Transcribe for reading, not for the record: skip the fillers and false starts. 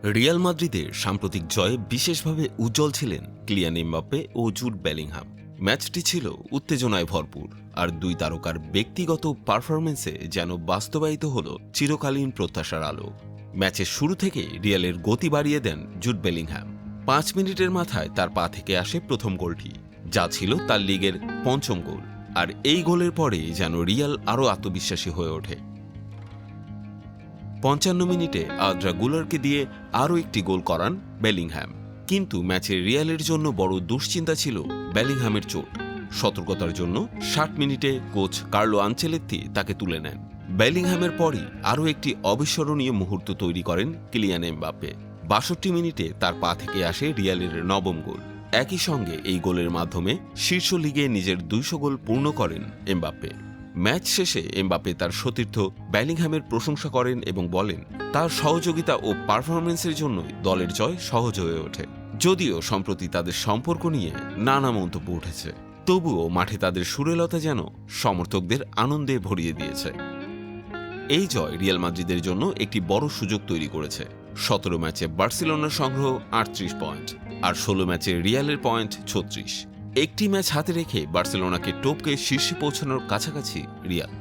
Real মাদ্রিদের সাম্প্রতিক জয়ে বিশেষভাবে উজ্জ্বল ছিলেন কিলিয়ান এমবাপ্পে ও জুড বেলিংহাম। ম্যাচটি ছিল উত্তেজনায় ভরপুর, আর দুই তারকার ব্যক্তিগত পারফরম্যান্সে যেন বাস্তবায়িত হল চিরকালীন প্রত্যাশার আলো। ম্যাচের শুরু থেকে রিয়ালের গতি বাড়িয়ে দেন জুড বেলিংহাম। 5 মিনিটের মাথায় তার পা থেকে আসে প্রথম গোলটি, যা ছিল তার লিগের পঞ্চম গোল। আর এই গোলের পরে যেন রিয়াল আরও আত্মবিশ্বাসী হয়ে ওঠে। 55 মিনিটে আদ্রা গুলারকে দিয়ে আরও একটি গোল করান বেলিংহাম। কিন্তু ম্যাচে রিয়ালের জন্য বড় দুশ্চিন্তা ছিল বেলিংহামের চোট। সতর্কতার জন্য 60 মিনিটে কোচ কার্লো আনচেলত্তি তাকে তুলে নেন। বেলিংহামের পরই আরও একটি অবিস্মরণীয় মুহূর্ত তৈরি করেন কিলিয়ান এমবাপ্পে। 62 মিনিটে তার পা থেকে আসে রিয়ালের নবম গোল। একই সঙ্গে এই গোলের মাধ্যমে শীর্ষ লিগে নিজের 200 গোল পূর্ণ করেন এমবাপ্পে। ম্যাচ শেষে এমবাপ্পে তার সতীর্থ বেলিংহামের প্রশংসা করেন এবং বলেন, তার সহযোগিতা ও পারফরম্যান্সের জন্যই দলের জয় সহজ হয়ে ওঠে। যদিও সম্প্রতি তাদের সম্পর্ক নিয়ে নানা মন্তব্য উঠেছে, তবুও মাঠে তাদের সুরেলতা যেন সমর্থকদের আনন্দে ভরিয়ে দিয়েছে। এই জয় রিয়াল মাদ্রিদের জন্য একটি বড় সুযোগ তৈরি করেছে। 17 ম্যাচে বার্সেলোনার সংগ্রহ 38 পয়েন্ট, আর 16 ম্যাচে রিয়ালের পয়েন্ট 36। একটি ম্যাচ হাতে রেখে বার্সেলোনাকে টপকে শীর্ষে পৌঁছানোর কাছাকাছি রিয়াল।